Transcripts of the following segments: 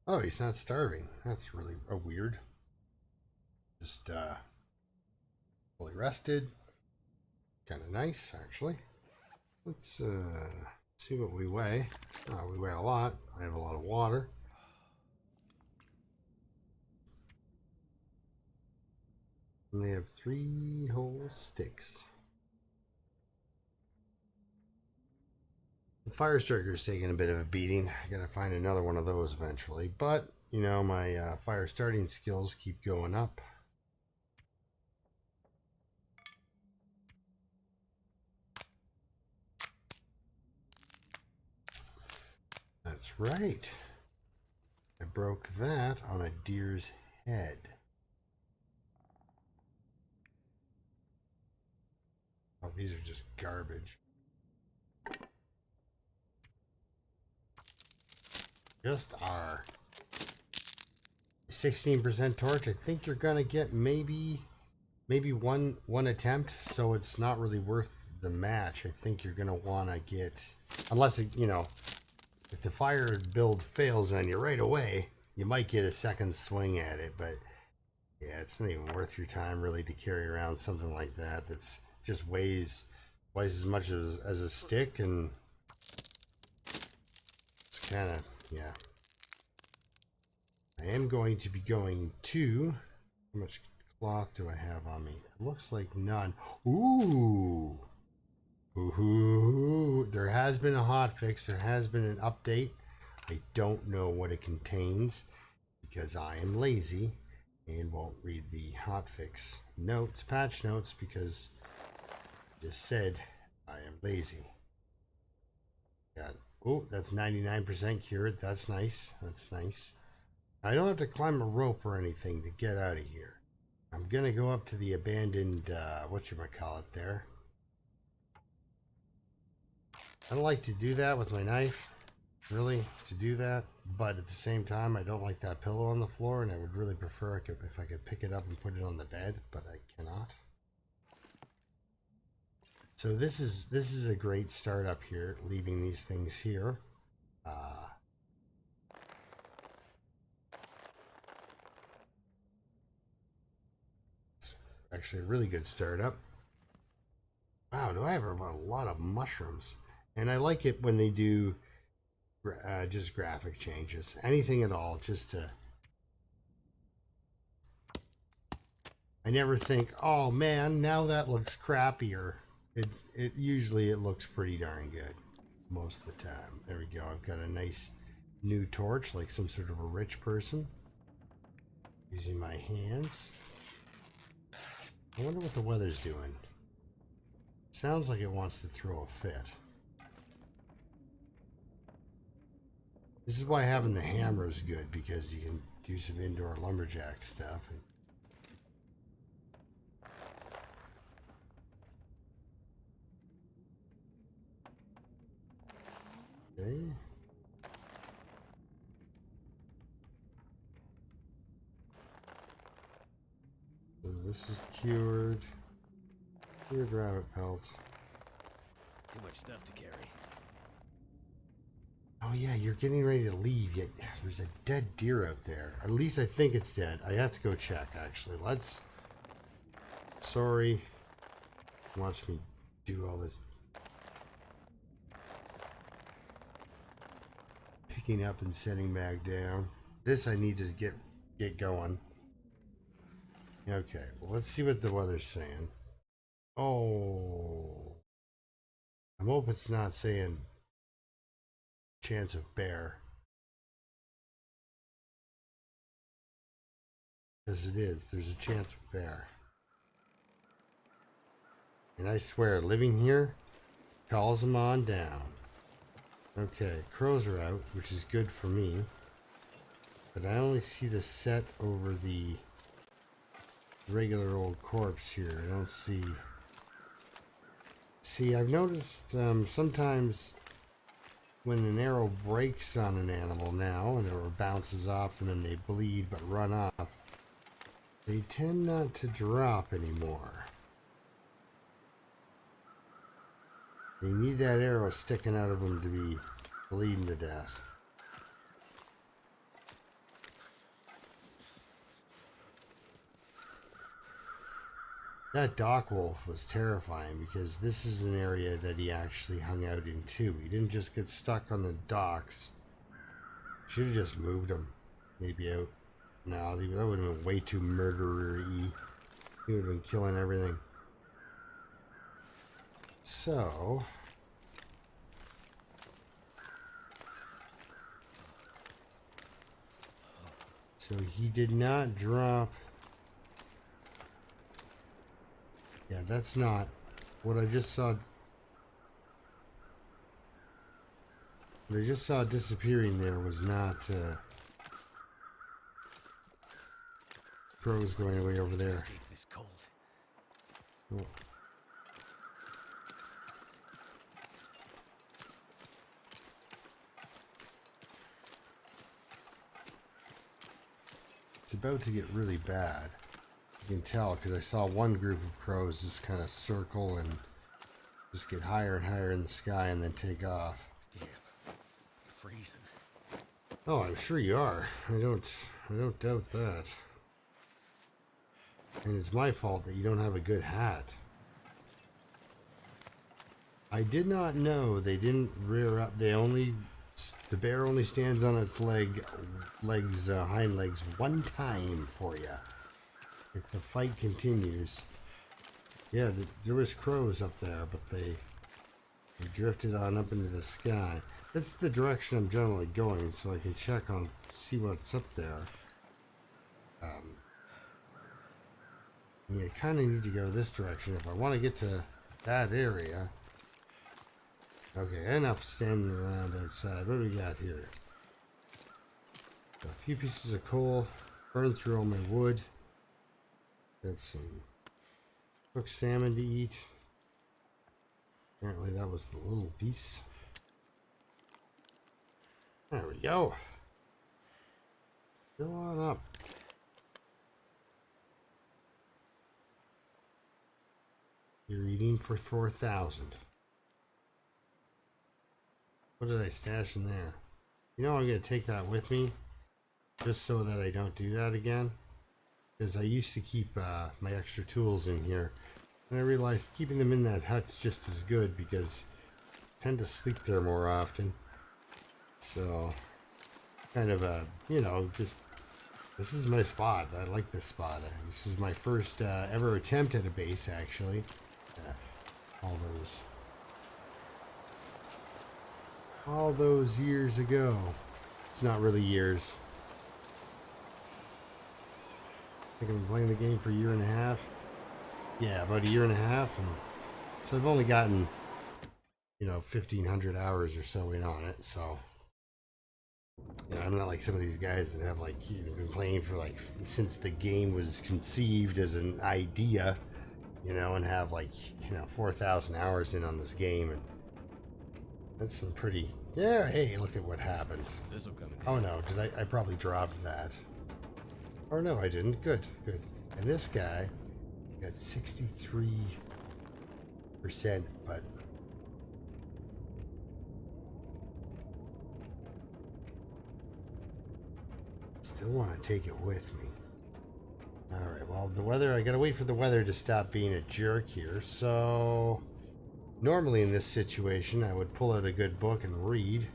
Oh, he's not starving. That's really weird. Just fully rested. Kind of nice, actually. Let's see what we weigh. Oh, we weigh a lot. I have a lot of water. And we have 3 whole sticks. The fire striker's taking a bit of a beating. I gotta find another one of those eventually. But, you know, my fire starting skills keep going up. That's right. I broke that on a deer's head. Oh, these are just garbage. Just are. 16% torch. I think you're gonna get maybe one attempt, so it's not really worth the match. I think you're gonna want to get, unless it, you know, if the fire build fails on you right away, you might get a second swing at it. But yeah, it's not even worth your time really to carry around something like that. That's just weighs twice as much as a stick, and it's kind of, yeah. I am going to be going to, how much cloth do I have on me? It looks like none. Ooh. Ooh. There has been a hotfix. There has been an update. I don't know what it contains because I am lazy and won't read the hotfix notes, patch notes, because I just said I am lazy. Got, oh, that's 99% cured. That's nice. That's nice. I don't have to climb a rope or anything to get out of here. I'm gonna go up to the abandoned, whatchamacallit there. I don't like to do that with my knife, really, to do that. But at the same time, I don't like that pillow on the floor, and I would really prefer if I could pick it up and put it on the bed, but I cannot. So this is a great start up here, leaving these things here. It's actually a really good startup. Wow, do I have a lot of mushrooms? And I like it when they do just graphic changes, anything at all, just to. I never think, oh man, now that looks crappier. It usually it looks pretty darn good most of the time. There we go. I've got a nice new torch, like some sort of a rich person. Using my hands. I wonder what the weather's doing. Sounds like it wants to throw a fit. This is why having the hammer is good, because you can do some indoor lumberjack stuff. Okay. So this is cured. Cured rabbit pelt. Too much stuff to carry. Oh yeah, you're getting ready to leave, yet there's a dead deer out there. At least I think it's dead. I have to go check, actually. Let's... Sorry. Watch me do all this picking up and setting back down. This I need to get going. Okay, well, let's see what the weather's saying. Oh. I hope it's not saying chance of bear. Because it is. There's a chance of bear. And I swear, living here calls them on down. Okay, crows are out, which is good for me. But I only see the set over the regular old corpse here. I don't see... See, I've noticed sometimes when an arrow breaks on an animal now, and it bounces off and then they bleed but run off, they tend not to drop anymore. They need that arrow sticking out of them to be bleeding to death. That dock wolf was terrifying because this is an area that he actually hung out in too. He didn't just get stuck on the docks. Should have just moved him. Maybe out. No, that would have been way too murderer-y. He would have been killing everything. So he did not drop. Yeah, that's not what I just saw. What I just saw disappearing there was not crows going away over there. Escape this cold. Oh. It's about to get really bad. You can tell because I saw one group of crows just kind of circle and just get higher and higher in the sky and then take off. Damn. Freezing. Oh, I'm sure you are. I don't doubt that. And it's my fault that you don't have a good hat. I did not know they didn't rear up. The bear only stands on its hind legs one time for you. If the fight continues. Yeah, there was crows up there, but they drifted on up into the sky. That's the direction I'm generally going, so I can see what's up there. Yeah, I kind of need to go this direction if I want to get to that area. Okay, enough standing around outside. What do we got here? Got a few pieces of coal. Burned through all my wood. Got some cooked salmon to eat. Apparently that was the little piece. There we go. Fill on up. You're eating for 4,000. What did I stash in there? You know, I'm going to take that with me. Just so that I don't do that again. Because I used to keep my extra tools in here. And I realized keeping them in that hut's just as good because I tend to sleep there more often. So, kind of just, this is my spot. I like this spot. This was my first ever attempt at a base, actually. All those years ago. It's not really years. I think I've been playing the game for a year and a half. Yeah, about a year and a half. And so I've only gotten, 1,500 hours or so in on it. So, I'm not like some of these guys that have been playing for since the game was conceived as an idea, and have 4,000 hours in on this game. And that's some pretty, hey, look at what happened. This'll come in. Oh no, I probably dropped that. Or no, I didn't. Good. And this guy got 63%, but still want to take it with me. Alright, well, the weather, I gotta wait for the weather to stop being a jerk here. So, normally in this situation, I would pull out a good book and read.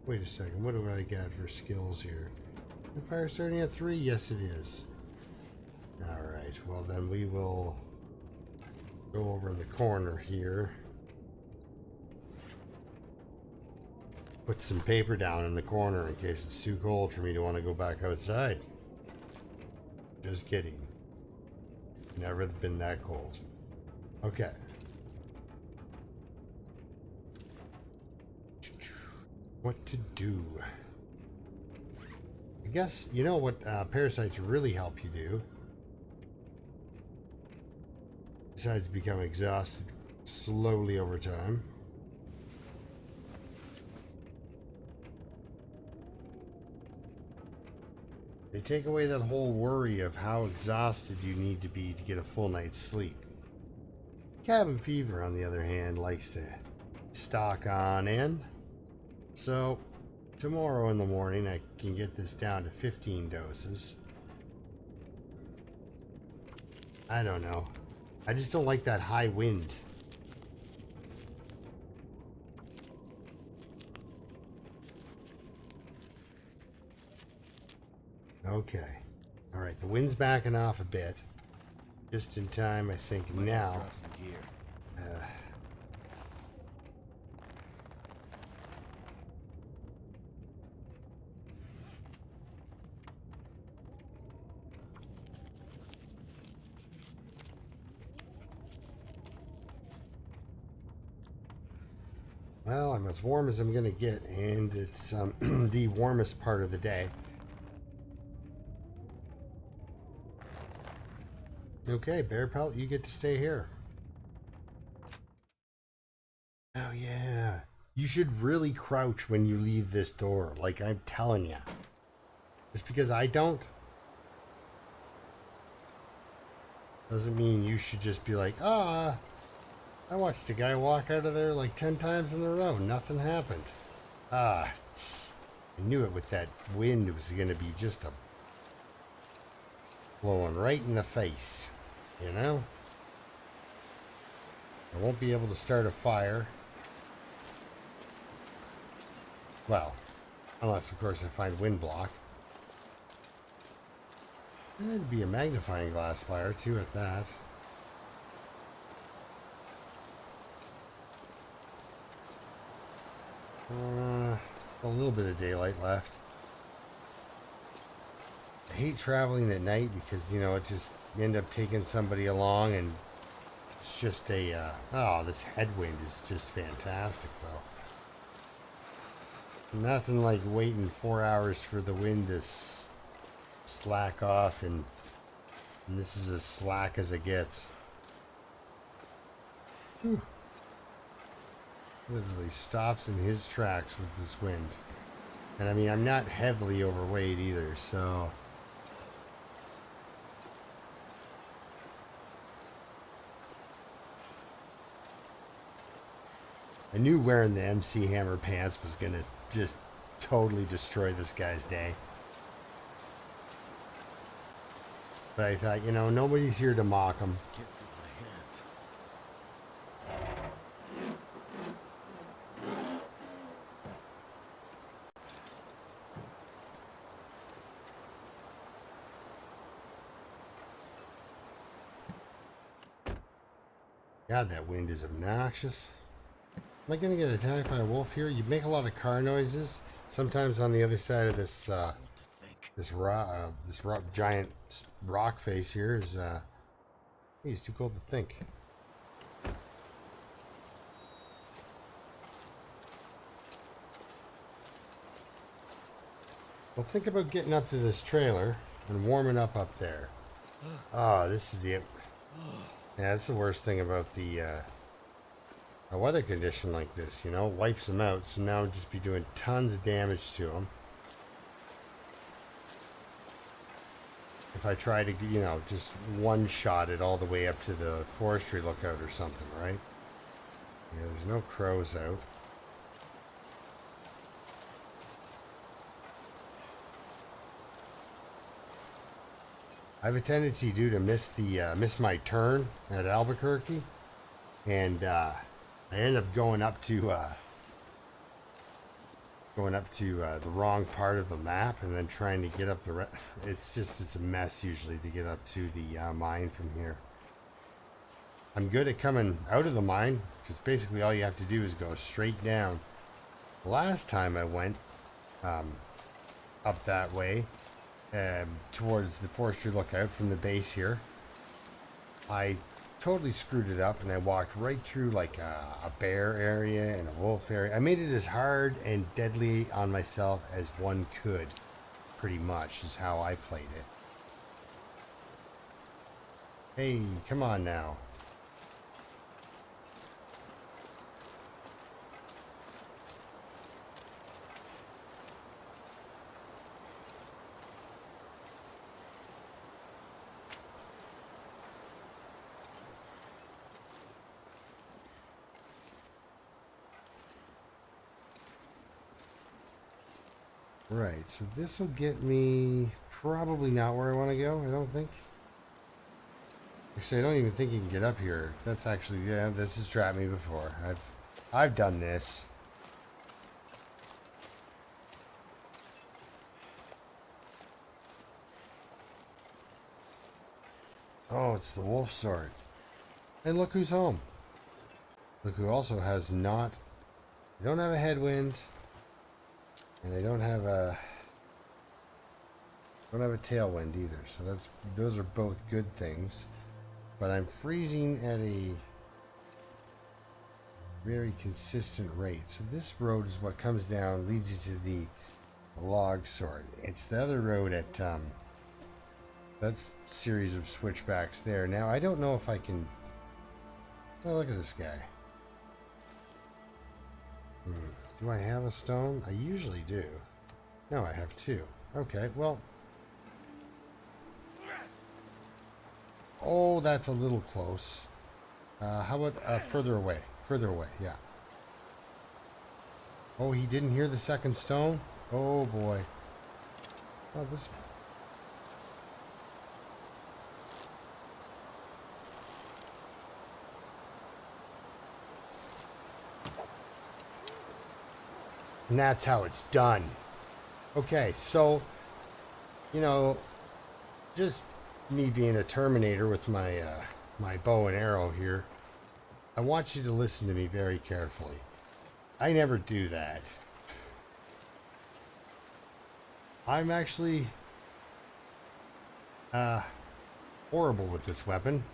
Wait a second, what do I got for skills here? The fire starting at 3? Yes, it is. Alright, well then we will go over in the corner here. Put some paper down in the corner in case it's too cold for me to want to go back outside. Just kidding. Never been that cold. Okay. What to do? I guess, you know what parasites really help you do? Besides become exhausted slowly over time. They take away that whole worry of how exhausted you need to be to get a full night's sleep. Cabin fever, on the other hand, likes to stock on in. So, tomorrow in the morning I can get this down to 15 doses. I don't know. I just don't like that high wind. Okay. All right, the wind's backing off a bit. Just in time, I think, Might have to now. drop some gear. Well, I'm as warm as I'm gonna get, and it's the warmest part of the day. Okay, Bear Pelt, you get to stay here. Oh yeah. You should really crouch when you leave this door, like I'm telling you. Just because I don't doesn't mean you should just be like, I watched a guy walk out of there like 10 times in a row. Nothing happened. I knew it with that wind. It was going to be just a blowing right in the face. You know? I won't be able to start a fire. Well, unless, of course, I find wind block. It'd be a magnifying glass fire, too, at that. A little bit of daylight left. I hate traveling at night because, you know, it just, you end up taking somebody along and it's just a, this headwind is just fantastic, though. Nothing like waiting 4 hours for the wind to slack off, and this is as slack as it gets. Whew. Literally stops in his tracks with this wind. And I mean, I'm not heavily overweight either, so... I knew wearing the MC Hammer pants was gonna just totally destroy this guy's day. But I thought, you know, nobody's here to mock him. Can't feel my hands. God, that wind is obnoxious. Am I gonna get attacked by a wolf here? You make a lot of car noises. Sometimes on the other side of this, What to think? this giant rock face here is, he's too cold to think. Well, think about getting up to this trailer and warming up there. Oh, this is the... Yeah, that's the worst thing about the, a weather condition like this, you know? Wipes them out, so now I'll just be doing tons of damage to them. If I try to, you know, just one-shot it all the way up to the forestry lookout or something, right? Yeah, there's no crows out. I have a tendency, to miss my turn at Albuquerque, and I end up going up to the wrong part of the map, and then trying to get up the. It's a mess usually to get up to the mine from here. I'm good at coming out of the mine because basically all you have to do is go straight down. Last time I went up that way. Towards the forestry lookout from the base here, I totally screwed it up and I walked right through like a bear area and a wolf area. I made it as hard and deadly on myself as one could, pretty much is how I played it. Hey, come on now. Right, so this will get me probably not where I want to go, I don't think. Actually, I don't even think you can get up here. That's actually, yeah, this has trapped me before. I've done this. Oh, it's the wolf sword. And look who's home. Look who also has not. They don't have a headwind, and they don't have a tailwind either. So those are both good things. But I'm freezing at a very consistent rate. So this road is what comes down, leads you to the log sword. It's the other road at that's series of switchbacks there. Now I don't know if I can. Oh, look at this guy. Do I have a stone? I usually do. No, I have two. Okay, well. Oh, that's a little close. How about further away? Further away, yeah. Oh, he didn't hear the second stone? Oh, boy. Oh, this... And that's how it's done. Okay, so, you know, just me being a Terminator with my my bow and arrow here, I want you to listen to me very carefully. I never do that. I'm actually horrible with this weapon.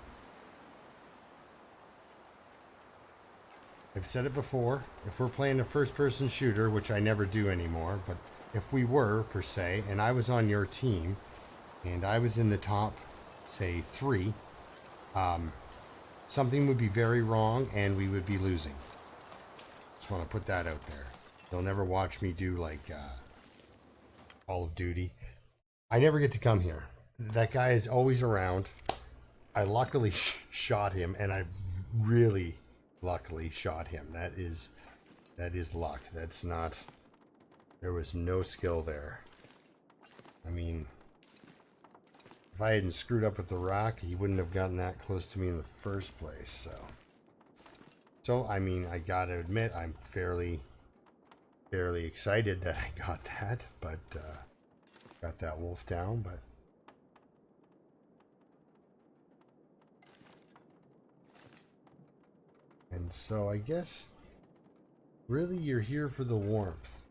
I've said it before. If we're playing a first-person shooter, which I never do anymore, but if we were, per se, and I was on your team, and I was in the top, say, 3, something would be very wrong, and we would be losing. Just want to put that out there. You'll never watch me do, like, Call of Duty. I never get to come here. That guy is always around. I luckily shot him, and I really luckily shot him. That is luck. That's not... There was no skill there. I mean, if I hadn't screwed up with the rock, he wouldn't have gotten that close to me in the first place, so I mean, I gotta admit, I'm fairly excited that I got that, but got that wolf down, but and so I guess really you're here for the warmth.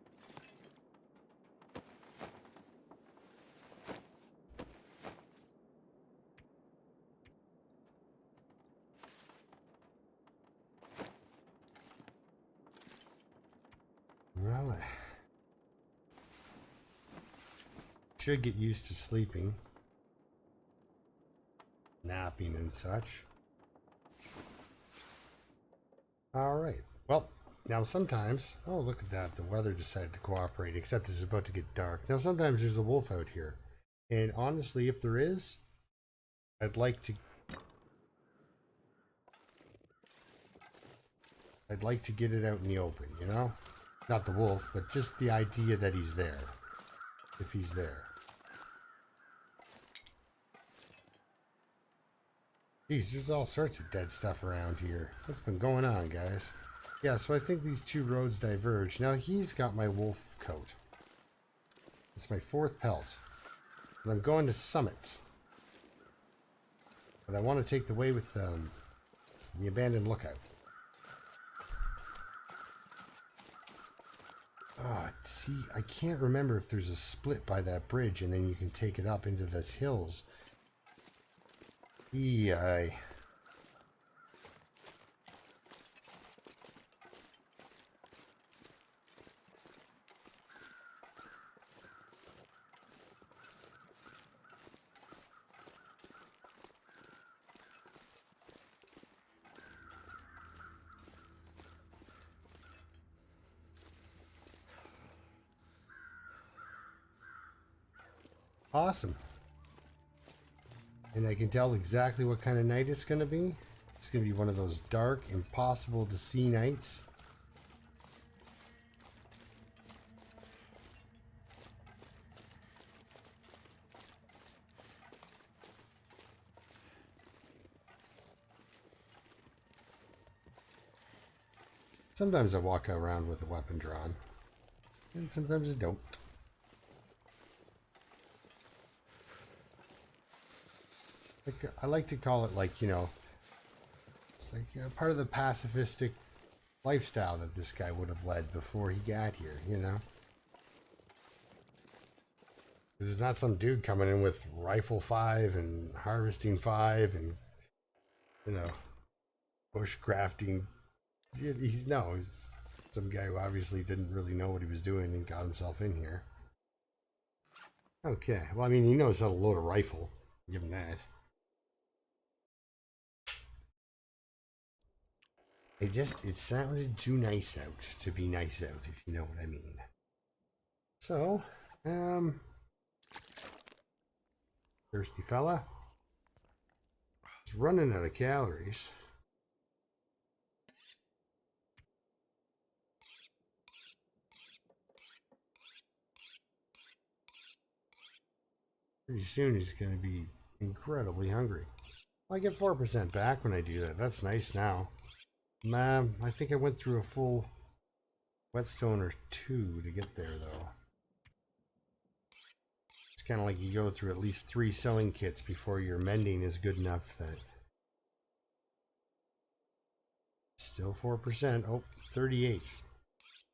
Well, I should get used to sleeping, napping and such. Alright, well, now sometimes, oh look at that, the weather decided to cooperate, except it's about to get dark. Now sometimes there's a wolf out here, and honestly, if there is, I'd like to get it out in the open, you know? Not the wolf, but just the idea that he's there. If he's there. Geez, there's all sorts of dead stuff around here. What's been going on, guys? Yeah, so I think these two roads diverge. Now he's got my wolf coat. It's my 4th pelt. And I'm going to Summit. But I want to take the way with the abandoned lookout. Oh, see, I can't remember if there's a split by that bridge and then you can take it up into those hills. Yeah. Awesome. And I can tell exactly what kind of night it's going to be. It's going to be one of those dark, impossible to see nights. Sometimes I walk around with a weapon drawn, and sometimes I don't. Like, I like to call it, like, you know, it's like, you know, part of the pacifistic lifestyle that this guy would have led before he got here, you know? This is not some dude coming in with rifle 5 and harvesting 5 and, you know, bush crafting. He's some guy who obviously didn't really know what he was doing and got himself in here. Okay, well, I mean, he knows how to load a rifle. Give him that. It sounded too nice out to be nice out, if you know what I mean. So, thirsty fella. He's running out of calories. Pretty soon he's going to be incredibly hungry. I get 4% back when I do that. That's nice now. I think I went through a full whetstone or 2 to get there, though. It's kind of like you go through at least 3 sewing kits before your mending is good enough that... Still 4%. Oh, 38.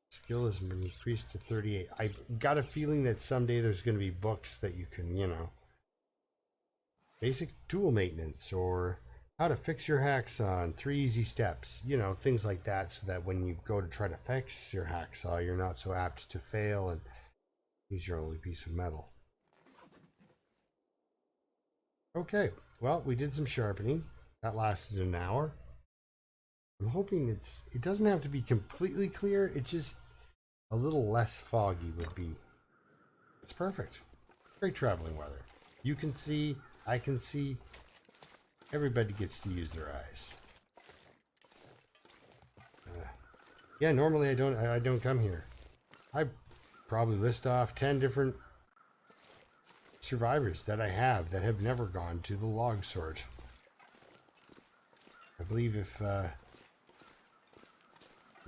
Skill has been increased to 38. I've got a feeling that someday there's going to be books that you can, you know... Basic tool maintenance, or... How to fix your hacksaw, 3 easy steps, you know, things like that, so that when you go to try to fix your hacksaw, you're not so apt to fail and use your only piece of metal. Okay, well, we did some sharpening. That lasted an hour. I'm hoping it doesn't have to be completely clear, it's just a little less foggy would be. It's perfect. Great traveling weather. You can see, I can see. Everybody gets to use their eyes. Yeah, normally I don't come here. I probably list off 10 different survivors that I have that have never gone to the log sort. I believe if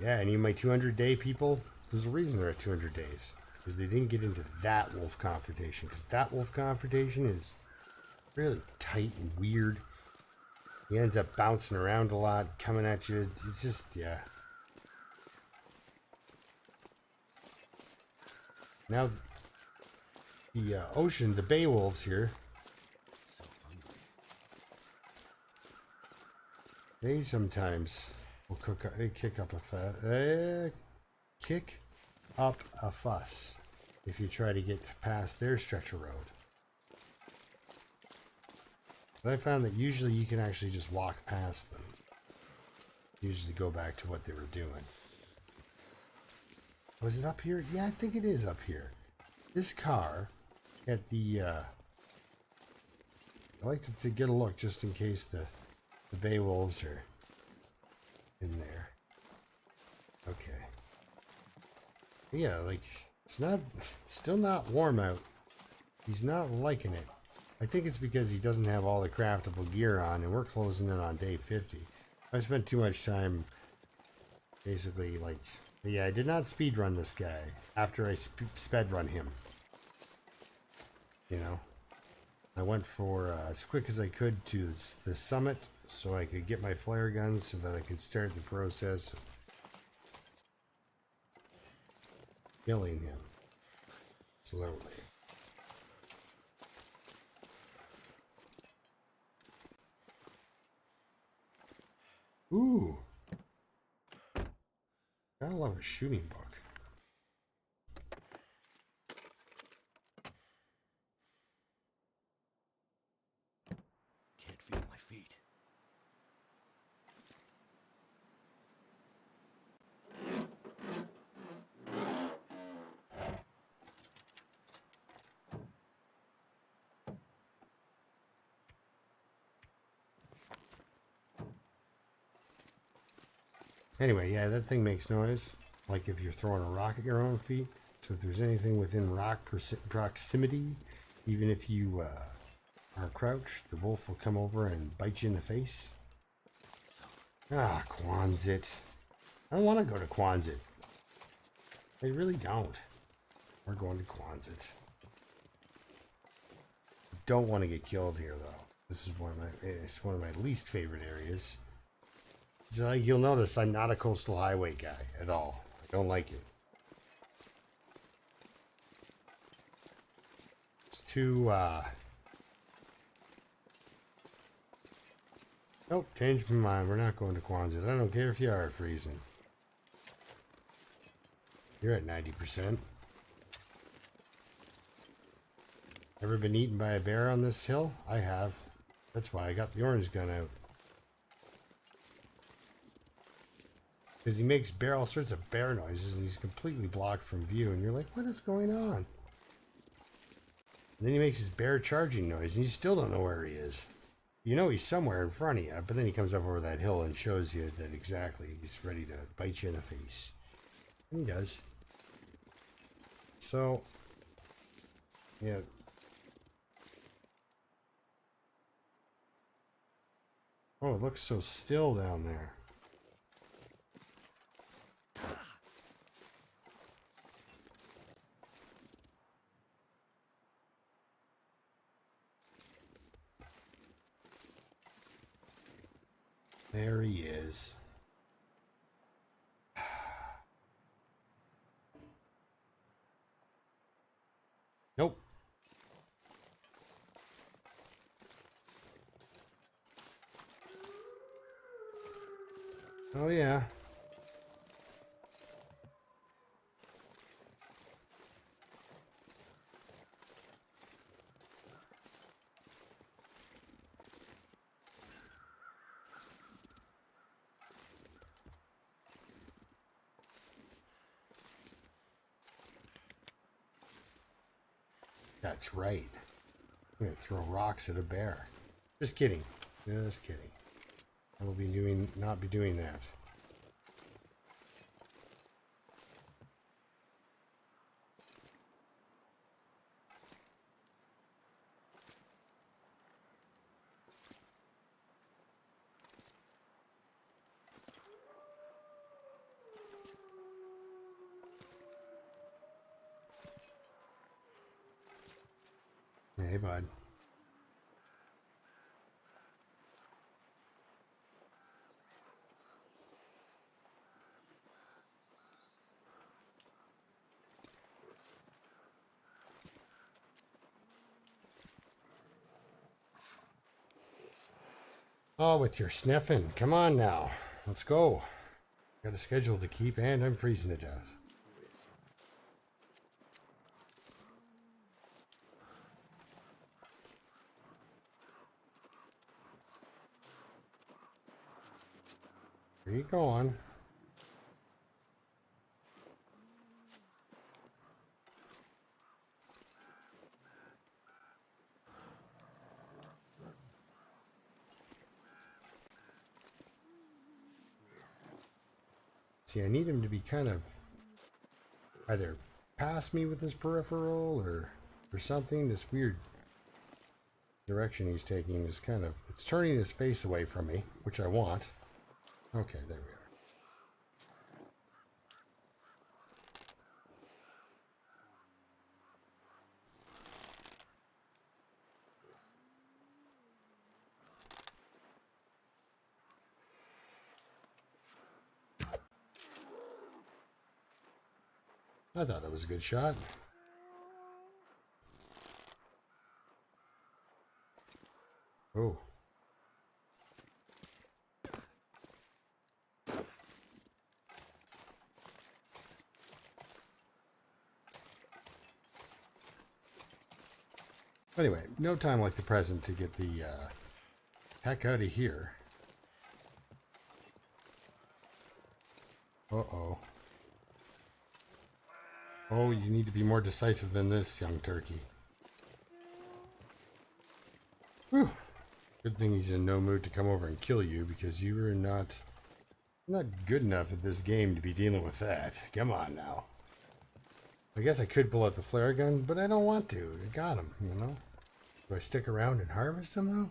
yeah, any of my 200-day people, there's a reason they're at 200 days. Because they didn't get into that wolf confrontation. Because that wolf confrontation is really tight and weird. He ends up bouncing around a lot, coming at you. It's just, yeah. Now, the ocean, the bay wolves here, So hungry. they sometimes will kick up a fuss if you try to get past their stretch of road. But I found that usually you can actually just walk past them. Usually go back to what they were doing. Was it up here? Yeah, I think it is up here. This car at the... I like to get a look just in case the bay wolves are in there. Okay. Yeah, like, still not warm out. He's not liking it. I think it's because he doesn't have all the craftable gear on, and we're closing in on day 50. I spent too much time, basically, like... Yeah, I did not speedrun this guy after I sped run him. You know? I went for as quick as I could to the summit so I could get my flare guns so that I could start the process of killing him slowly. Ooh. I love a shooting book. Can't feel my feet. Anyway, yeah, that thing makes noise, like if you're throwing a rock at your own feet. So if there's anything within rock proximity, even if you are crouched, the wolf will come over and bite you in the face. Ah, Quonset. I don't want to go to Quonset. I really don't. We're going to Quonset. Don't want to get killed here, though. This is it's one of my least favorite areas. So you'll notice I'm not a coastal highway guy at all. I don't like it. It's too, Nope, changed my mind. We're not going to Quonset. I don't care if you are freezing. You're at 90%. Ever been eaten by a bear on this hill? I have. That's why I got the orange gun out. Because he makes all sorts of bear noises and he's completely blocked from view. And you're like, what is going on? And then he makes his bear charging noise and you still don't know where he is. You know he's somewhere in front of you, but then he comes up over that hill and shows you that exactly he's ready to bite you in the face. And he does. So, yeah. Oh, it looks so still down there. There he is. Nope. Oh, yeah. That's right. I'm gonna throw rocks at a bear. Just kidding. Just kidding. I will not be doing that. Hey, bud. Oh, with your sniffing. Come on now. Let's go. Got a schedule to keep and I'm freezing to death. Where you going? See, I need him to be kind of either past me with his peripheral or something. This weird direction he's taking is kind of, it's turning his face away from me, which I want. Okay, there we are. I thought that was a good shot. Oh. Anyway, no time like the present to get the heck out of here. Uh-oh. Oh, you need to be more decisive than this, young turkey. Whew. Good thing he's in no mood to come over and kill you, because you are not good enough at this game to be dealing with that. Come on now. I guess I could pull out the flare gun, but I don't want to. I got him, you know? Do I stick around and harvest him, though?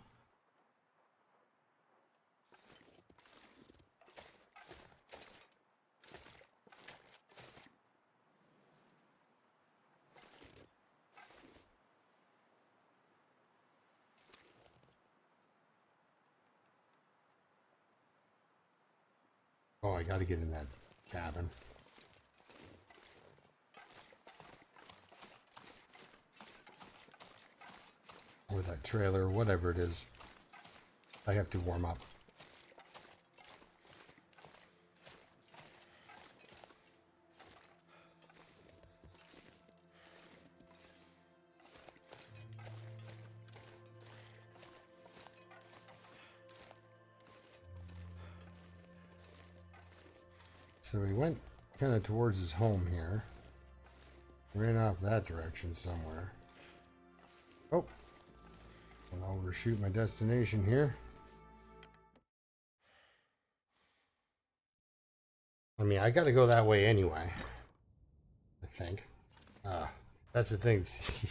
Oh, I gotta get in that cabin. Or that trailer, whatever it is. I have to warm up. So he went kind of towards his home here. Ran off that direction somewhere. Oh. Gonna overshoot my destination here. I mean, I gotta go that way anyway. I think. That's the thing. It's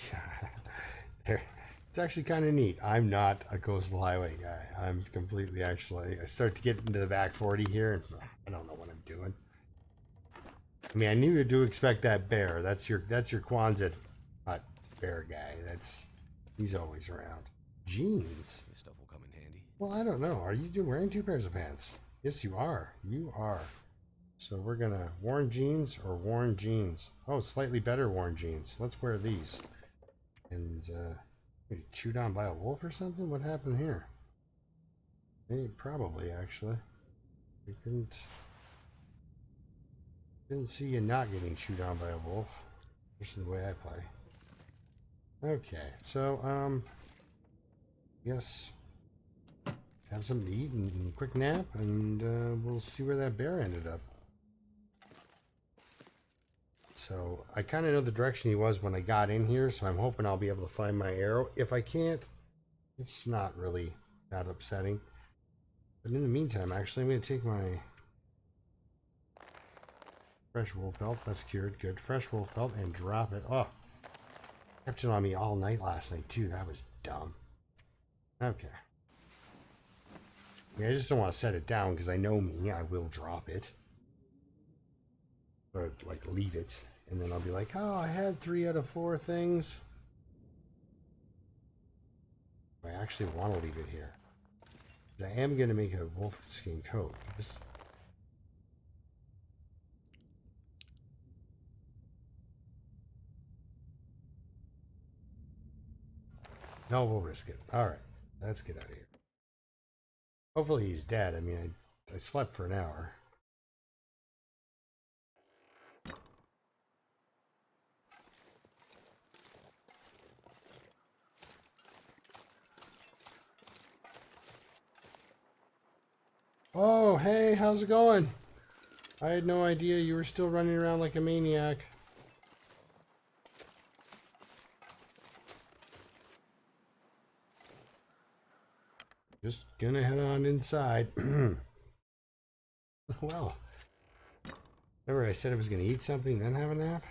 actually kind of neat. I'm not a coastal highway guy. I'm completely actually. I start to get into the back 40 here, and I don't know what I'm doing. I mean, I knew to expect that bear. That's your Quonset hut bear guy. He's always around. Jeans. This stuff will come in handy. Well, I don't know. Are you wearing 2 pairs of pants? Yes, you are. You are. So we're gonna worn jeans or worn jeans. Oh, slightly better worn jeans. Let's wear these. And maybe chewed on by a wolf or something. What happened here? Maybe, probably actually. We didn't see you not getting chewed on by a wolf. This is the way I play. Okay, so yes, have something to eat and a quick nap, and we'll see where that bear ended up. So I kind of know the direction he was when I got in here, so I'm hoping I'll be able to find my arrow. If I can't, it's not really that upsetting. But in the meantime, actually, I'm going to take my fresh wolf pelt. That's cured. Good. Fresh wolf pelt and drop it. Oh, kept it on me all night last night, too. That was dumb. Okay. I mean, I just don't want to set it down because I know me. I will drop it. Or, like, leave it. And then I'll be like, oh, I had 3 out of 4 things. I actually want to leave it here. I am going to make a wolf skin coat. This. No, we'll risk it. All right. Let's get out of here. Hopefully he's dead. I mean, I slept for an hour. Oh, hey, how's it going? I had no idea you were still running around like a maniac. Just gonna head on inside. Well, remember I said I was gonna eat something, then have a nap?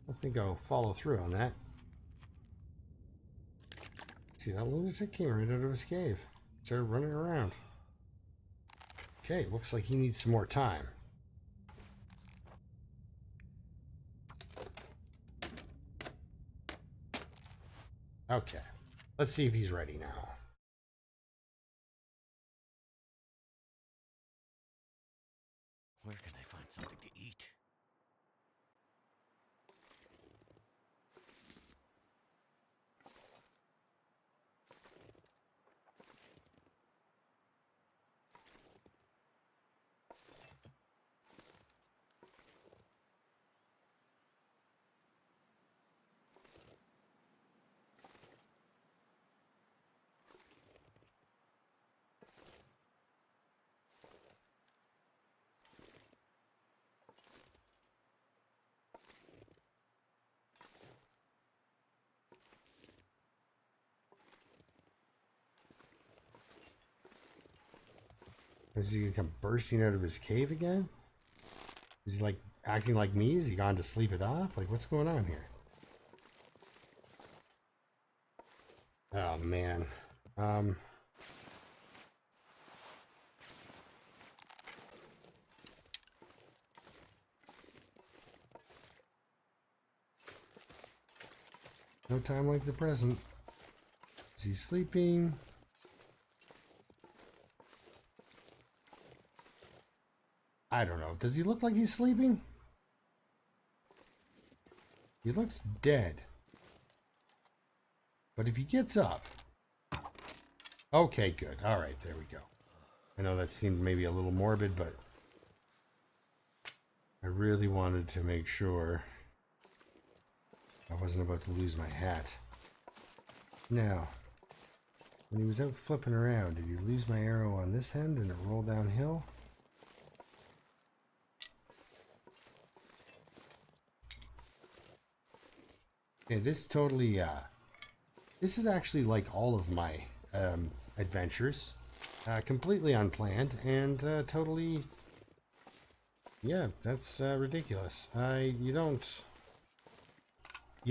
I think I'll follow through on that. See, that lunatic came right out of his cave. Started running around. Okay, looks like he needs some more time. Okay, let's see if he's ready now. Where can I find something to eat? Is he gonna come bursting out of his cave again? Is he like acting like me? Is he gone to sleep it off? Like, what's going on here? Oh man. No time like the present. Is he sleeping? I don't know. Does he look like he's sleeping? He looks dead. But if he gets up... Okay, good. All right, there we go. I know that seemed maybe a little morbid, but I really wanted to make sure I wasn't about to lose my hat. Now, when he was out flipping around, did he lose my arrow on this end and it rolled downhill? Okay, this totally, this is actually like all of my adventures. Completely unplanned and totally, yeah, that's ridiculous. You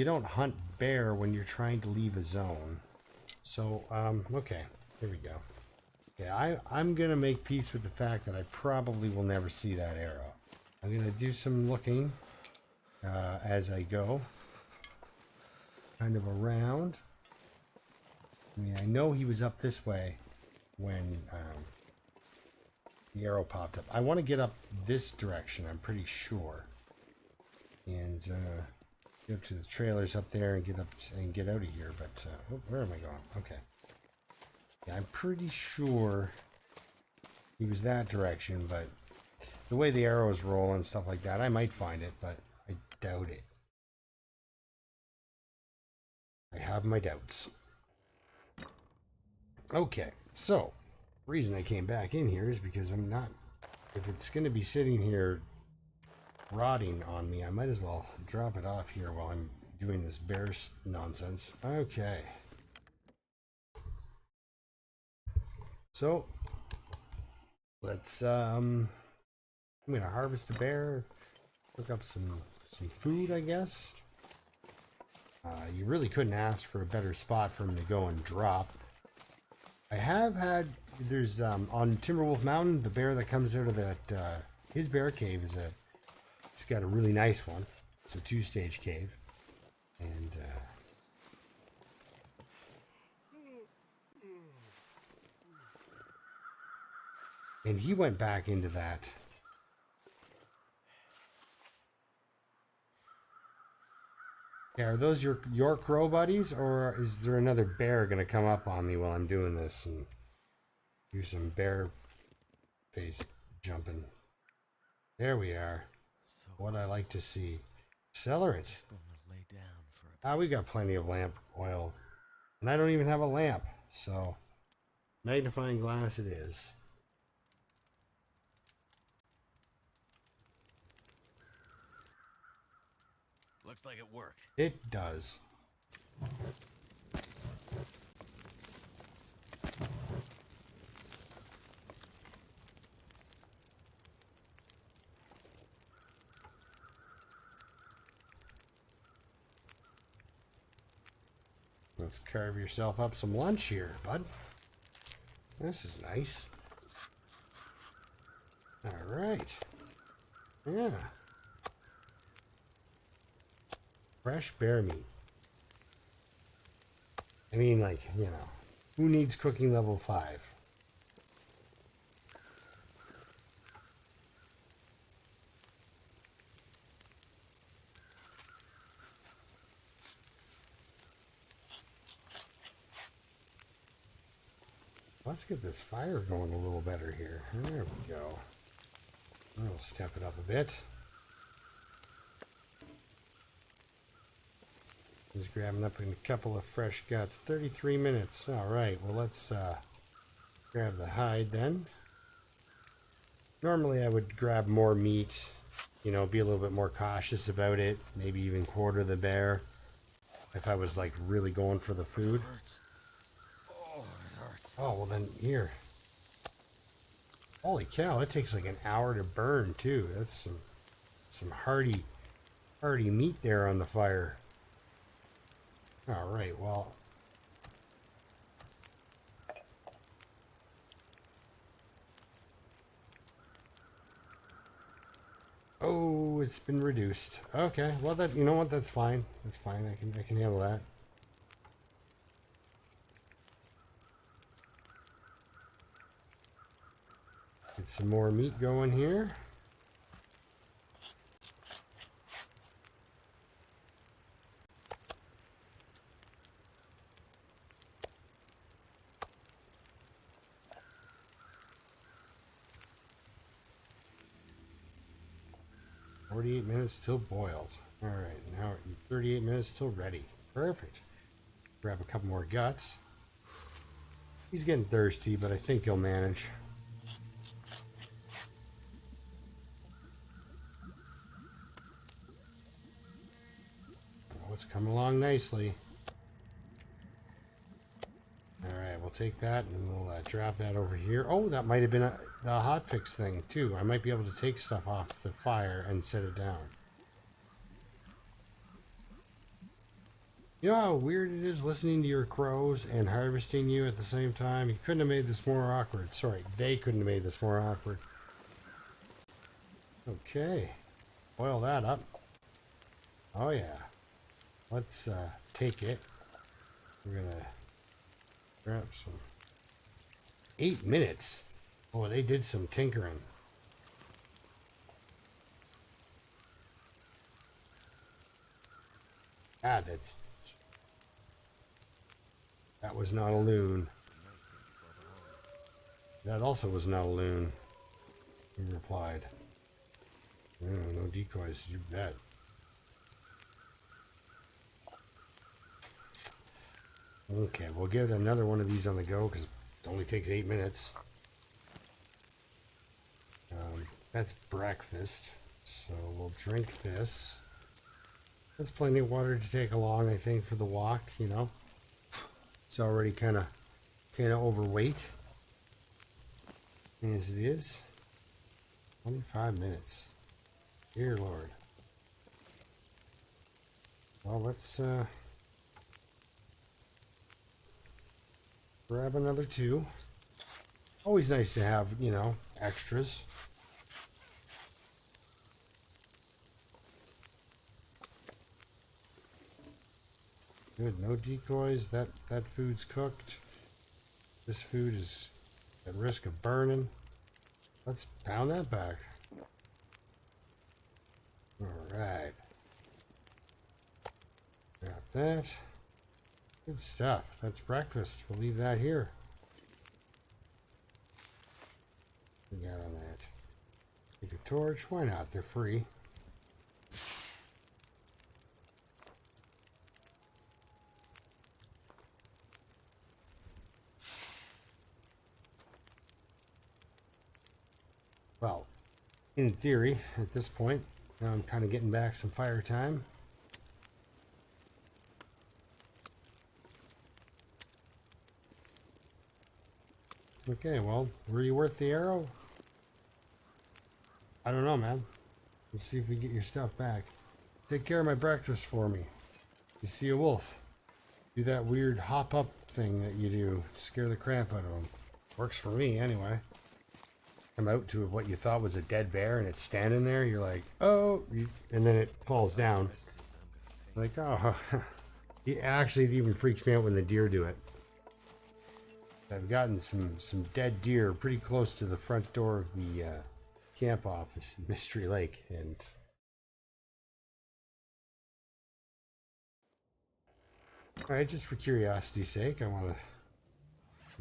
don't hunt bear when you're trying to leave a zone. So, okay, here we go. Yeah, I'm gonna make peace with the fact that I probably will never see that arrow. I'm gonna do some looking as I go. Kind of around. I mean, I know he was up this way when the arrow popped up. I want to get up this direction, I'm pretty sure. And get up to the trailers up there and get up and get out of here. But where am I going? Okay. Yeah, I'm pretty sure he was that direction, but the way the arrows roll and stuff like that, I might find it, but I doubt it. I have my doubts. Okay, so the reason I came back in here is because I'm not, if it's going to be sitting here rotting on me, I might as well drop it off here while I'm doing this bear nonsense. Okay. So, let's, I'm going to harvest a bear, cook up some food, I guess. You really couldn't ask for a better spot for him to go and drop. I have had, there's, on Timberwolf Mountain, the bear that comes out of that, his bear cave is it's got a really nice one. It's a 2-stage cave. And he went back into that. Yeah, are those your crow buddies, or is there another bear gonna come up on me while I'm doing this and do some bear face jumping? There we are. What I like to see. Accelerant. We got plenty of lamp oil, and I don't even have a lamp, so magnifying glass it is. Looks like it worked. It does. Let's carve yourself up some lunch here, bud. This is nice. All right. Yeah. Fresh bear meat. I mean, like, you know, who needs cooking level 5? Let's get this fire going a little better here. There we go. I'll step it up a bit. Just grabbing up a couple of fresh guts. 33 minutes. All right. Well, let's grab the hide then. Normally, I would grab more meat. You know, be a little bit more cautious about it. Maybe even quarter the bear. If I was like really going for the food. Oh, well then, here. Holy cow, that takes like an hour to burn, too. That's some hearty meat there on the fire. Alright, well. Oh, it's been reduced. Okay, well, that, you know what, that's fine. That's fine, I can handle that. Get some more meat going here. 48 minutes till boiled. All right, now 38 minutes till ready. Perfect. Grab a couple more guts. He's getting thirsty, but I think he'll manage. Oh, it's coming along nicely. Alright, we'll take that and we'll drop that over here. Oh, that might have been the hotfix thing, too. I might be able to take stuff off the fire and set it down. You know how weird it is listening to your crows and harvesting you at the same time? You couldn't have made this more awkward. Sorry, they couldn't have made this more awkward. Okay. Boil that up. Oh, yeah. Let's take it. We're going to grab some. 8 minutes. Oh, they did some tinkering. Ah, that was not a loon. That also was not a loon. He replied. Oh, no decoys, you bet. Okay, we'll get another one of these on the go because it only takes 8 minutes. That's breakfast, so we'll drink this. That's plenty of water to take along, I think, for the walk, you know. It's already kind of overweight, as it is. 25 minutes. Dear Lord. Well, let's grab another 2. Always nice to have, you know, extras. Good, no decoys. That food's cooked. This food is at risk of burning. Let's pound that back. Alright. Got that. Good stuff. That's breakfast. We'll leave that here. What we got on that? Take a torch. Why not? They're free. Well, in theory, at this point, now I'm kind of getting back some fire time. Okay, well, were you worth the arrow? I don't know, man. Let's see if we get your stuff back. Take care of my breakfast for me. You see a wolf, do that weird hop up thing that you do to scare the crap out of them. Works for me anyway. Come out to what you thought was a dead bear and it's standing there, you're like, oh, and then it falls down. Like, oh, actually it even freaks me out when the deer do it. I've gotten some dead deer pretty close to the front door of the camp office in Mystery Lake, and all right, just for curiosity's sake, I want to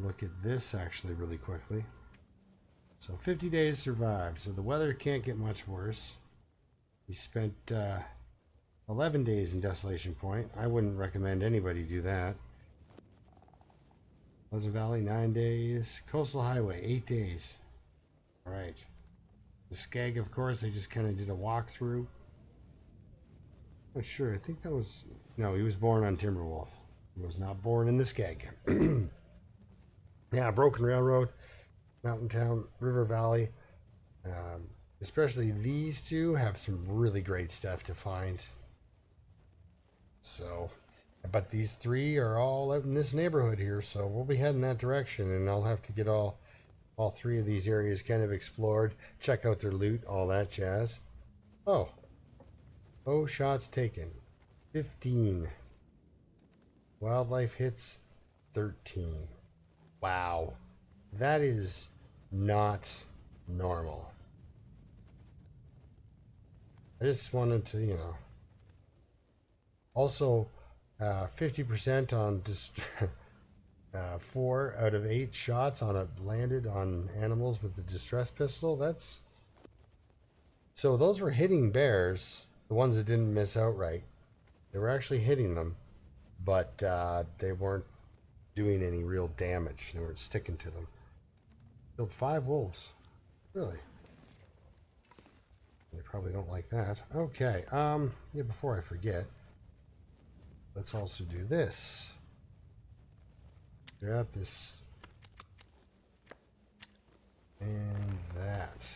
look at this actually really quickly. So 50 days survived, so the weather can't get much worse. We spent 11 days in Desolation Point. I wouldn't recommend anybody do that. Pleasant Valley, 9 days. Coastal Highway, 8 days. All right. The Skag, of course, I just kind of did a walkthrough. Not sure. I think that was... No, he was born on Timberwolf. He was not born in the Skag. Yeah, Broken Railroad, Mountain Town, River Valley. Especially these two have some really great stuff to find. So... But these 3 are all out in this neighborhood here, so we'll be heading that direction, and I'll have to get all 3 of these areas kind of explored, check out their loot, all that jazz. Oh, shots taken, 15. Wildlife hits, 13. Wow, that is not normal. I just wanted to, you know. Also, 50% on 4 out of 8 shots on landed on animals with the distress pistol. That's So those were hitting bears, the ones that didn't miss outright. They were actually hitting them, but they weren't doing any real damage. They weren't sticking to them. Killed 5 wolves. Really? They probably don't like that. Okay, yeah, before I forget, let's also do this. Grab this and that.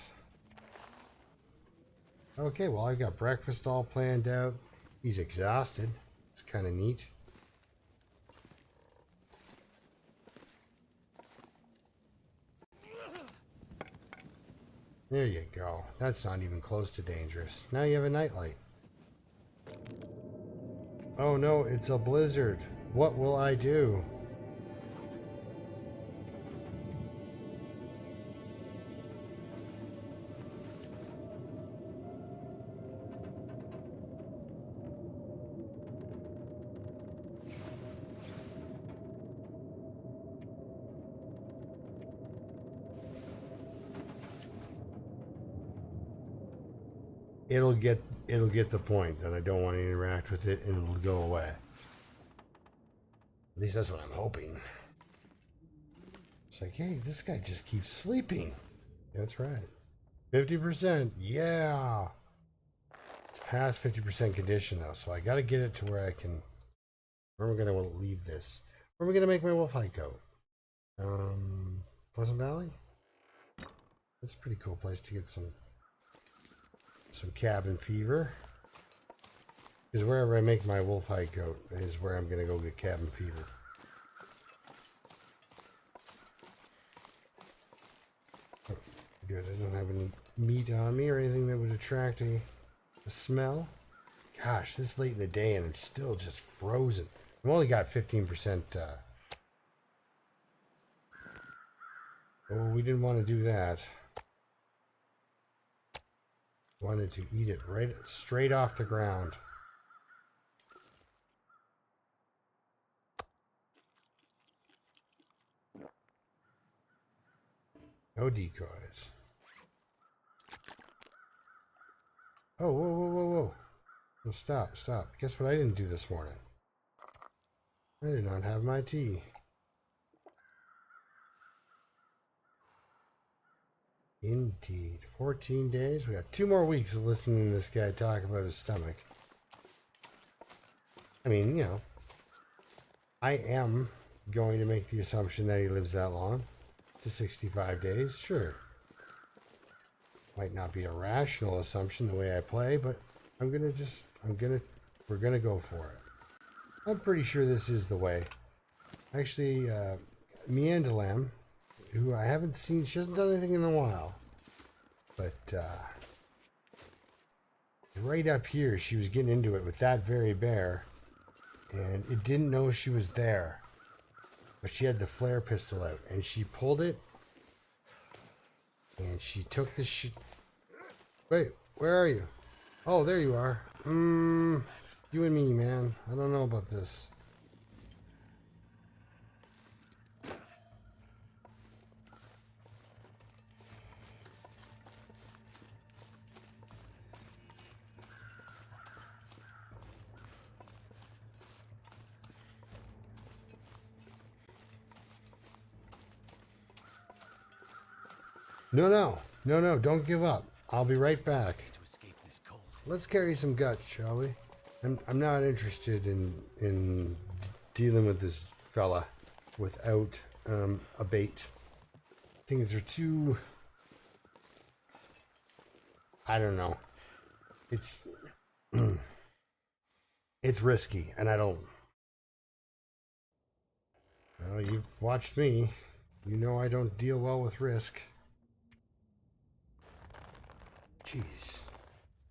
Okay, well, I've got breakfast all planned out. He's exhausted. It's kind of neat. There you go. That's not even close to dangerous. Now you have a nightlight. Oh no, it's a blizzard. What will I do? It'll get the point that I don't want to interact with it and it'll go away. At least that's what I'm hoping. It's like, hey, this guy just keeps sleeping. That's right. 50%. Yeah. It's past 50% condition though, so I gotta get it to where I can. Where am I gonna want to leave this? Where am I gonna make my wolf hide go? Pleasant Valley? That's a pretty cool place to get some cabin fever. Because wherever I make my wolf hide goat is where I'm gonna go get cabin fever. Oh, good, I don't have any meat on me or anything that would attract a smell. Gosh, this late in the day and it's still just frozen. I've only got 15%. Oh, we didn't want to do that. Wanted to eat it right straight off the ground. No decoys. Oh, whoa, whoa, whoa, whoa. Well, stop. Guess what I didn't do this morning? I did not have my tea. Indeed. 14 days. We got 2 more weeks of listening to this guy talk about his stomach. I mean, you know, I am going to make the assumption that he lives that long. To 65 days, sure. Might not be a rational assumption the way I play, but we're gonna go for it. I'm pretty sure this is the way. Actually, Meandalam, who I haven't seen, she hasn't done anything in a while, but right up here, she was getting into it with that very bear, and it didn't know she was there, but she had the flare pistol out, and she pulled it, and she took the shit. Wait, where are you? Oh, there you are. You and me, man. I don't know about this. No, don't give up. I'll be right back. To escape this cold. Let's carry some guts, shall we? I'm not interested in dealing with this fella without a bait. Things are too... I don't know. It's it's risky, and I don't... Well, you've watched me. You know I don't deal well with risk. Jeez.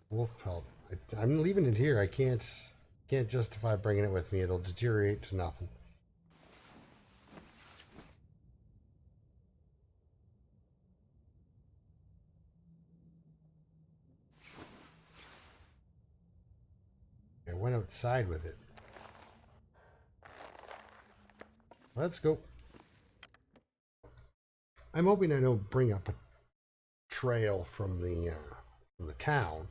Wolf pelt. I'm leaving it here. I can't justify bringing it with me. It'll deteriorate to nothing. I went outside with it. Let's go. I'm hoping I don't bring up a trail from the from the town.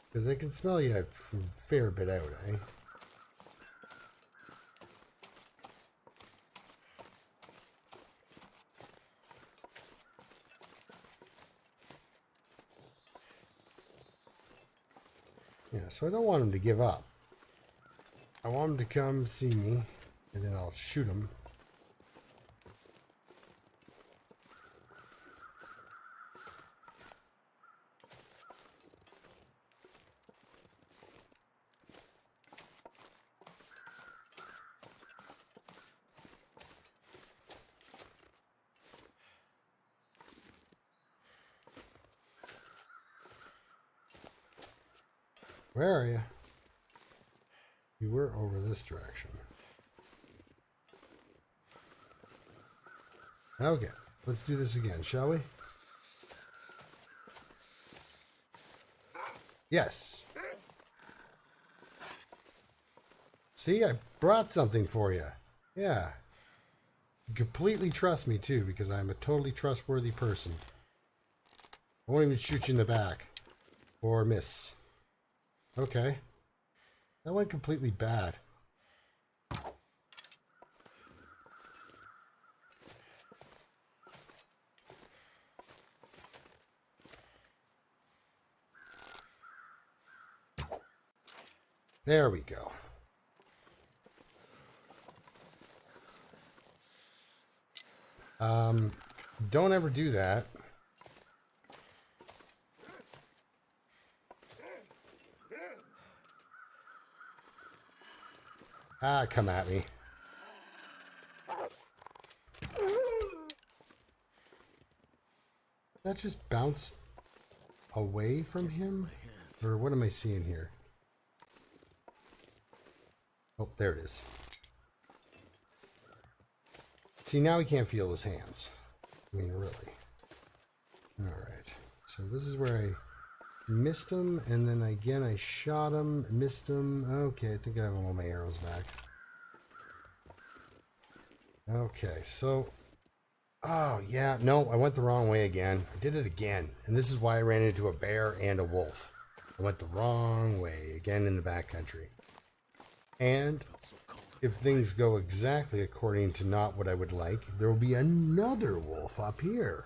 Because they can smell you a fair bit out, eh? Yeah, so I don't want him to give up. I want him to come see me, and then I'll shoot him. Where are you? You were over this direction. Okay, let's do this again, shall we? Yes. See, I brought something for you. Yeah. You completely trust me, too, because I'm a totally trustworthy person. I won't even shoot you in the back. Or miss. Okay. That went completely bad. There we go. Don't ever do that. Ah, come at me. That just bounce away from him? Or what am I seeing here? Oh, there it is. See, now he can't feel his hands. I mean, really. Alright. So this is where I missed him, and then again I shot him, missed him. Okay, I think I have all my arrows back. Okay, so... Oh, yeah, no, I went the wrong way again. I did it again. And this is why I ran into a bear and a wolf. I went the wrong way, again in the backcountry. And if things go exactly according to not what I would like, there will be another wolf up here.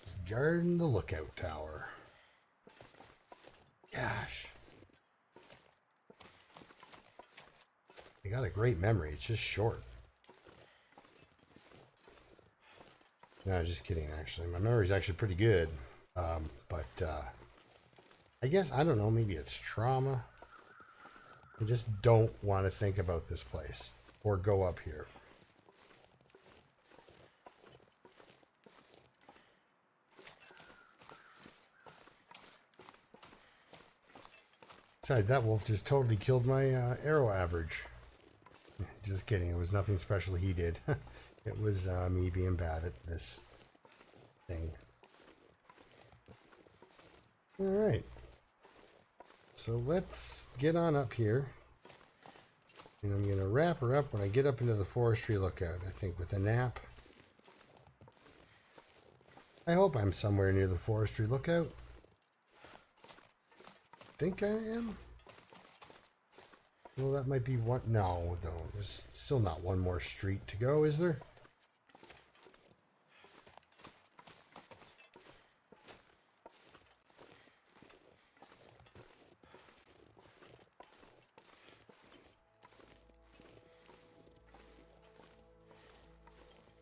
Just guarding the lookout tower. Gosh. They got a great memory, it's just short. No, just kidding, actually. My memory's actually pretty good. I guess, I don't know, maybe it's trauma. I just don't want to think about this place or go up here. Besides, that wolf just totally killed my arrow average. Just kidding. It was nothing special he did. It was me being bad at this thing. Alright. So let's get on up here. And I'm going to wrap her up when I get up into the forestry lookout, I think, with a nap. I hope I'm somewhere near the forestry lookout. Think I am? Well, that might be one. No, there's still not one more street to go, is there?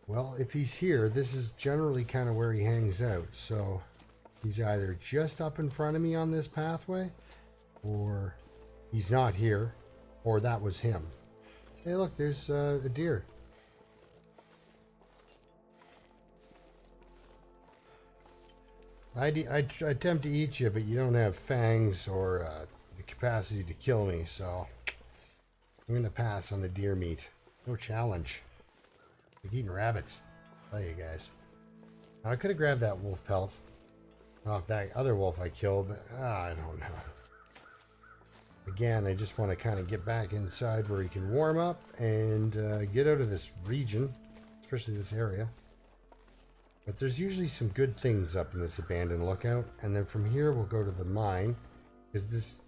Well, if he's here, this is generally kind of where he hangs out. So he's either just up in front of me on this pathway, or he's not here, or that was him. Hey, look, there's a deer. I'd attempt to eat you, but you don't have fangs or the capacity to kill me, so I'm going to pass on the deer meat. No challenge. Like eating rabbits. I'll tell you guys. Now, I could have grabbed that wolf pelt off that other wolf I killed, but I don't know. Again, I just want to kind of get back inside where he can warm up and get out of this region, especially this area. But there's usually some good things up in this abandoned lookout. And then from here we'll go to the mine. Because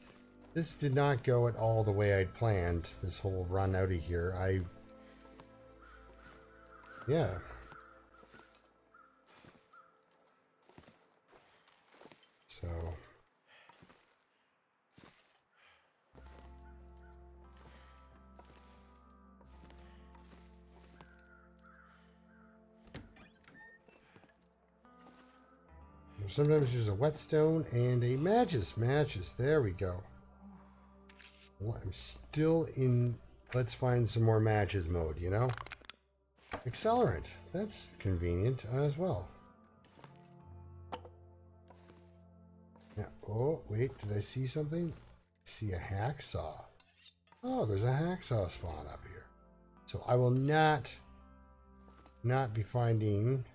this did not go at all the way I'd planned. This whole run out of here. Yeah. So... sometimes there's a whetstone and a matches. There we go. Well, I'm still in let's find some more matches mode, you know? Accelerant. That's convenient as well. Yeah. Oh, wait. Did I see something? I see a hacksaw. Oh, there's a hacksaw spawn up here. So I will not be finding...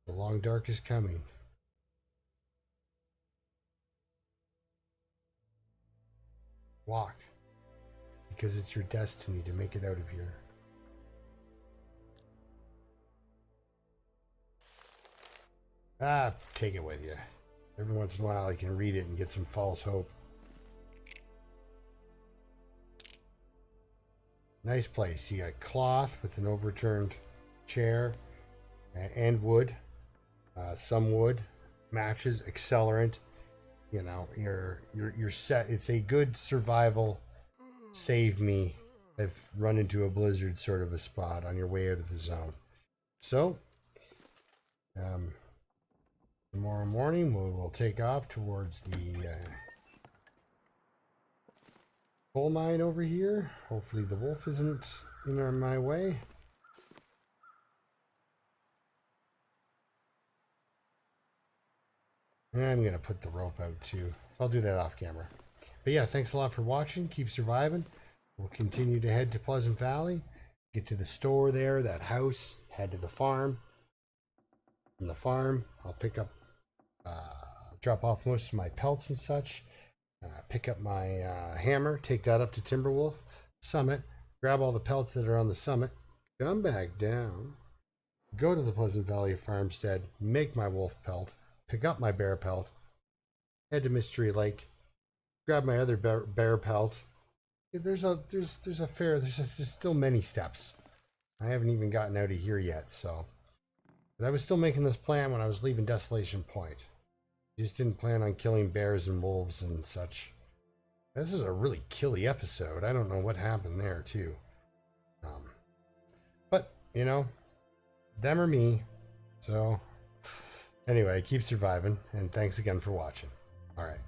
The long dark is coming. Walk. Because it's your destiny to make it out of here. Ah, take it with you. Every once in a while I can read it and get some false hope. Nice place. You got cloth with an overturned chair and wood. Some wood, matches, accelerant. You know, you're set. It's a good survival. Save me. I've run into a blizzard sort of a spot on your way out of the zone. So, tomorrow morning we'll take off towards the coal mine over here. Hopefully the wolf isn't in my way. I'm going to put the rope out too. I'll do that off camera. But yeah, thanks a lot for watching. Keep surviving. We'll continue to head to Pleasant Valley. Get to the store there, that house. Head to the farm. From the farm, I'll pick up, drop off most of my pelts and such. Pick up my hammer. Take that up to Timberwolf Summit. Grab all the pelts that are on the summit. Come back down. Go to the Pleasant Valley Farmstead. Make my wolf pelt. Pick up my bear pelt, head to Mystery Lake, grab my other bear pelt. There's still many steps. I haven't even gotten out of here yet, so. But I was still making this plan when I was leaving Desolation Point. Just didn't plan on killing bears and wolves and such. This is a really killy episode. I don't know what happened there too. But you know, them or me. So. Anyway, keep surviving, and thanks again for watching. All right.